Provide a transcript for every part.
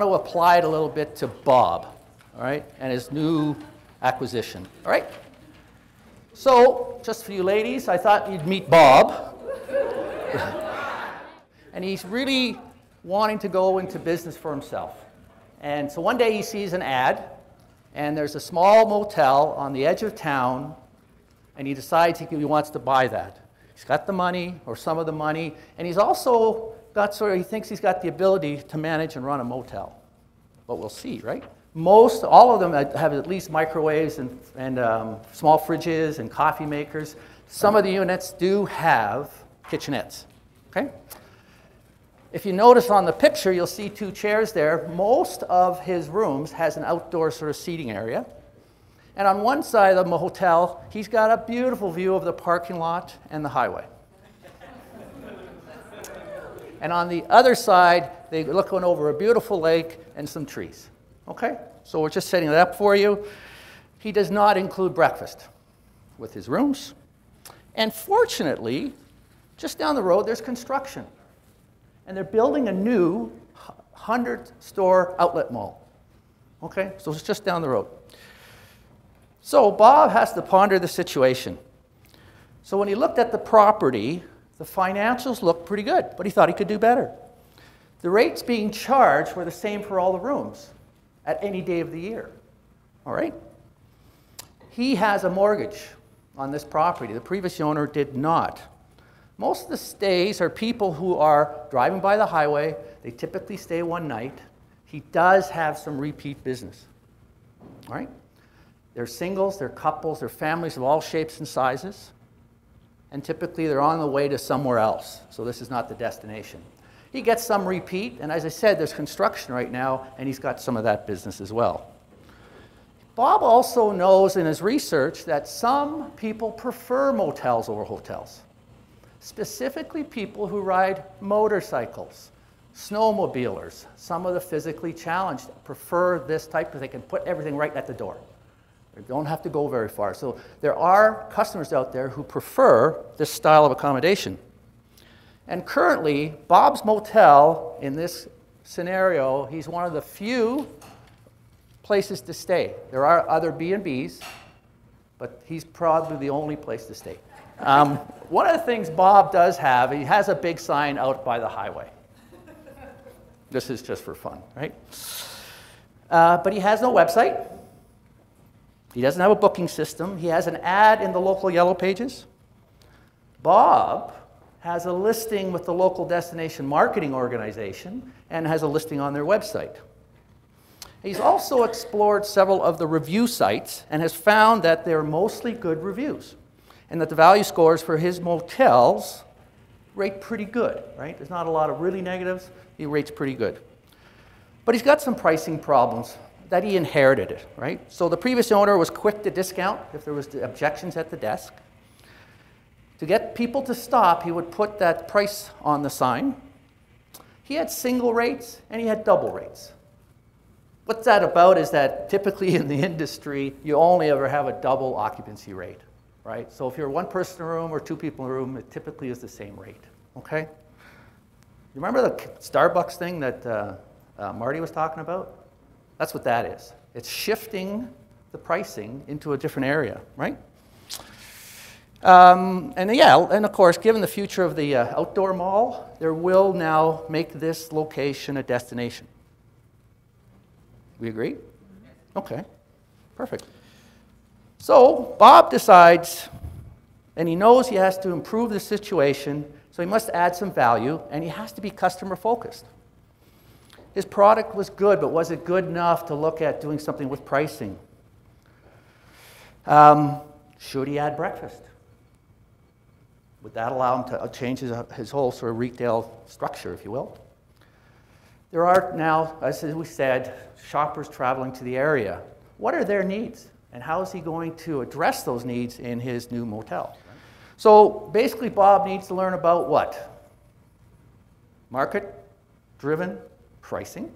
to apply it a little bit to Bob, all right, and his new acquisition, all right? So, just for you ladies, I thought you'd meet Bob. And he's really wanting to go into business for himself. And so one day he sees an ad, and there's a small motel on the edge of town, and he decides he wants to buy that. He's got the money, or some of the money, and he's also got he thinks he's got the ability to manage and run a motel. But we'll see, right? All of them have at least microwaves and small fridges and coffee makers. Some of the units do have kitchenettes, okay? If you notice on the picture, you'll see 2 chairs there. Most of his rooms has an outdoor sort of seating area. And on one side of the hotel, he's got a beautiful view of the parking lot and the highway. And on the other side, they're looking over a beautiful lake and some trees. Okay? So we're just setting it up for you. He does not include breakfast with his rooms. And fortunately, just down the road, there's construction. And they're building a new 100-store outlet mall. Okay? So it's just down the road. So Bob has to ponder the situation. So when he looked at the property, the financials looked pretty good, but he thought he could do better. The rates being charged were the same for all the rooms at any day of the year. All right? He has a mortgage on this property. The previous owner did not. Most of the stays are people who are driving by the highway. They typically stay one night. He does have some repeat business. All right? They're singles, they're couples, they're families of all shapes and sizes. And typically they're on the way to somewhere else. So this is not the destination. He gets some repeat, and as I said, there's construction right now, and he's got some of that business as well. Bob also knows in his research that some people prefer motels over hotels. Specifically people who ride motorcycles, snowmobilers, some of the physically challenged prefer this type because they can put everything right at the door. They don't have to go very far. So there are customers out there who prefer this style of accommodation. And currently, Bob's Motel, in this scenario, he's one of the few places to stay. There are other B&Bs, but he's probably the only place to stay. One of the things Bob does have, he has a big sign out by the highway. This is just for fun, right? But he has no website. He doesn't have a booking system. He has an ad in the local yellow pages. Bob has a listing with the local destination marketing organization and has a listing on their website. He's also explored several of the review sites and has found that they're mostly good reviews and that the value scores for his motels rate pretty good, right? There's not a lot of really negatives. He rates pretty good. But he's got some pricing problems that he inherited it, right? So the previous owner was quick to discount if there was objections at the desk. To get people to stop, he would put that price on the sign. He had single rates and he had double rates. What's that about is that typically in the industry, you only ever have a double occupancy rate, right? So if you're one person in a room or 2 people in a room, it typically is the same rate, okay? You remember the Starbucks thing that Marty was talking about? That's what that is. It's shifting the pricing into a different area, right? And of course, given the future of the outdoor mall, there will now make this location a destination. We agree? Okay, perfect. So Bob decides, and he knows he has to improve the situation, so he must add some value, and he has to be customer focused. His product was good, but was it good enough to look at doing something with pricing? Should he add breakfast? Would that allow him to change his whole sort of retail structure, if you will? There are now, as we said, shoppers traveling to the area. What are their needs? And how is he going to address those needs in his new motel? So basically, Bob needs to learn about what? Market-driven pricing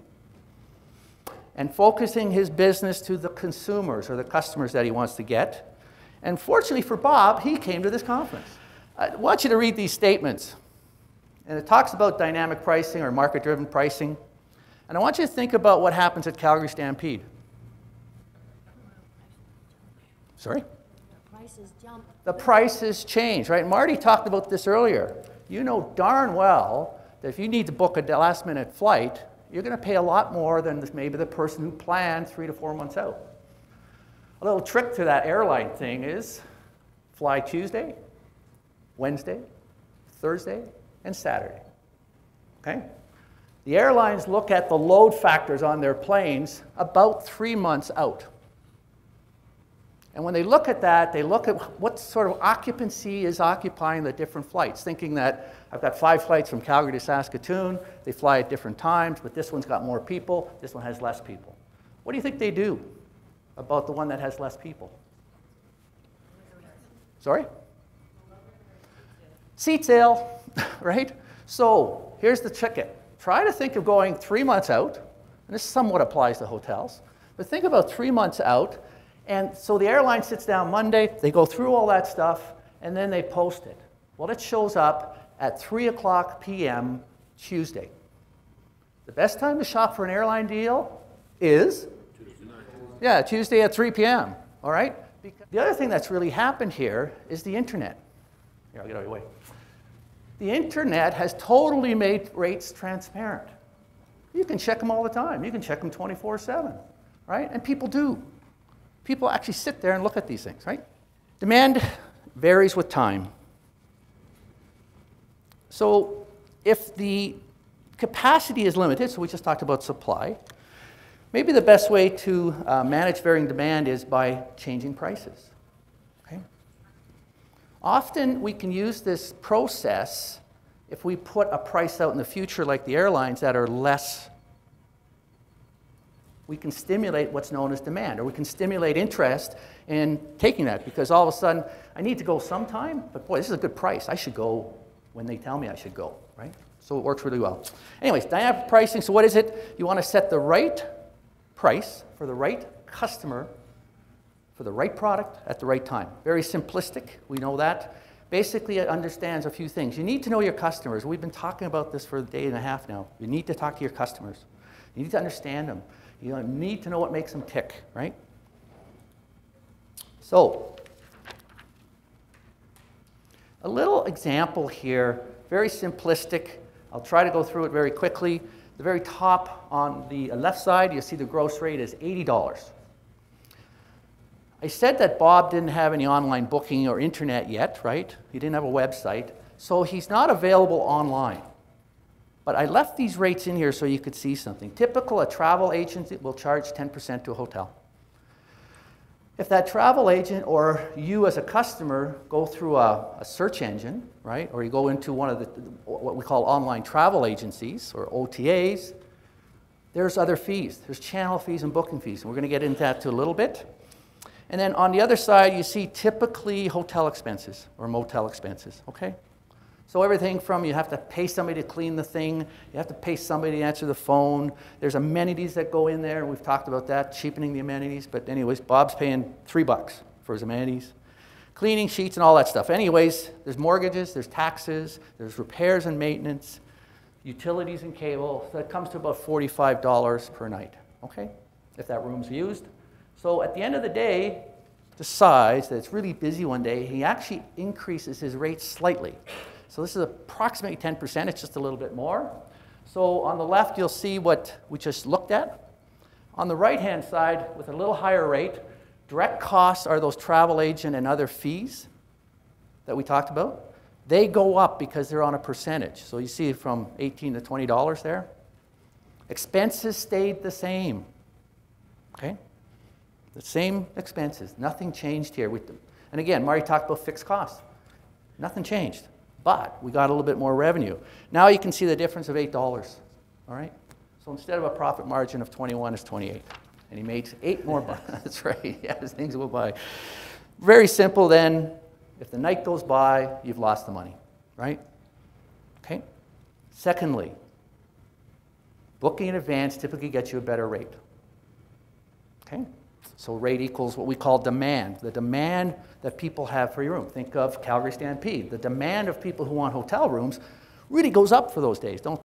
and focusing his business to the consumers or the customers that he wants to get. And fortunately for Bob, he came to this conference. I want you to read these statements. And it talks about dynamic pricing or market-driven pricing. And I want you to think about what happens at Calgary Stampede. Sorry? The prices jump. The prices change, right? Marty talked about this earlier. You know darn well that if you need to book a last-minute flight, you're going to pay a lot more than maybe the person who planned 3 to 4 months out. A little trick to that airline thing is fly Tuesday, Wednesday, Thursday, and Saturday. Okay? The airlines look at the load factors on their planes about 3 months out. And when they look at that, they look at what sort of occupancy is occupying the different flights, thinking that I've got 5 flights from Calgary to Saskatoon. They fly at different times, but this one's got more people. This one has less people. What do you think they do about the one that has less people? Sorry? Seat sale, right? So here's the ticket. Try to think of going 3 months out, and this somewhat applies to hotels, but think about 3 months out. And so the airline sits down Monday, they go through all that stuff, and then they post it. Well, it shows up at 3 o'clock p.m. Tuesday. The best time to shop for an airline deal is? Tuesday night. Yeah, Tuesday at 3 p.m., all right? Because the other thing that's really happened here is the internet. Here, I'll get out of your way. The internet has totally made rates transparent. You can check them all the time. You can check them 24/7, right? And people do. People actually sit there and look at these things, right? Demand varies with time. So if the capacity is limited, so we just talked about supply, maybe the best way to manage varying demand is by changing prices. Okay? Often we can use this process if we put a price out in the future like the airlines that are less. We can stimulate what's known as demand, or we can stimulate interest in taking that, because all of a sudden, I need to go sometime, but boy, this is a good price. I should go when they tell me I should go, right? So it works really well. Anyways, dynamic pricing, so what is it? You want to set the right price for the right customer, for the right product at the right time. Very simplistic, we know that. Basically, it understands a few things. You need to know your customers. We've been talking about this for a day and a half now. You need to talk to your customers. You need to understand them. You need to know what makes them tick, right? So, a little example here, very simplistic. I'll try to go through it very quickly. The very top on the left side, you see the gross rate is $80. I said that Bob didn't have any online booking or internet yet, right? He didn't have a website, so he's not available online. But I left these rates in here so you could see something. Typical, a travel agent will charge 10% to a hotel. If that travel agent or you as a customer go through a search engine, right, or you go into one of the, what we call online travel agencies or OTAs, there's other fees. There's channel fees and booking fees, and we're going to get into that too a little bit. And then on the other side, you see typically hotel expenses or motel expenses, okay? So everything from you have to pay somebody to clean the thing, you have to pay somebody to answer the phone, there's amenities that go in there, and we've talked about that, cheapening the amenities, but anyways, Bob's paying $3 for his amenities. Cleaning sheets and all that stuff. Anyways, there's mortgages, there's taxes, there's repairs and maintenance, utilities and cable, so that comes to about $45 per night, okay, if that room's used. So at the end of the day, decides that it's really busy one day, he actually increases his rate slightly. So this is approximately 10%, it's just a little bit more. So on the left, you'll see what we just looked at. On the right-hand side, with a little higher rate, direct costs are those travel agent and other fees that we talked about. They go up because they're on a percentage. So you see from $18 to $20 there. Expenses stayed the same, okay? The same expenses, nothing changed here with them. And again, Marty talked about fixed costs. Nothing changed. But we got a little bit more revenue. Now you can see the difference of $8, all right? So instead of a profit margin of 21, it's 28. And he makes 8 more bucks. That's right, yeah, as things go by. Very simple then. If the night goes by, you've lost the money, right? Okay? Secondly, booking in advance typically gets you a better rate. Okay? So rate equals what we call demand, the demand that people have for your room. Think of Calgary Stampede. The demand of people who want hotel rooms really goes up for those days, don't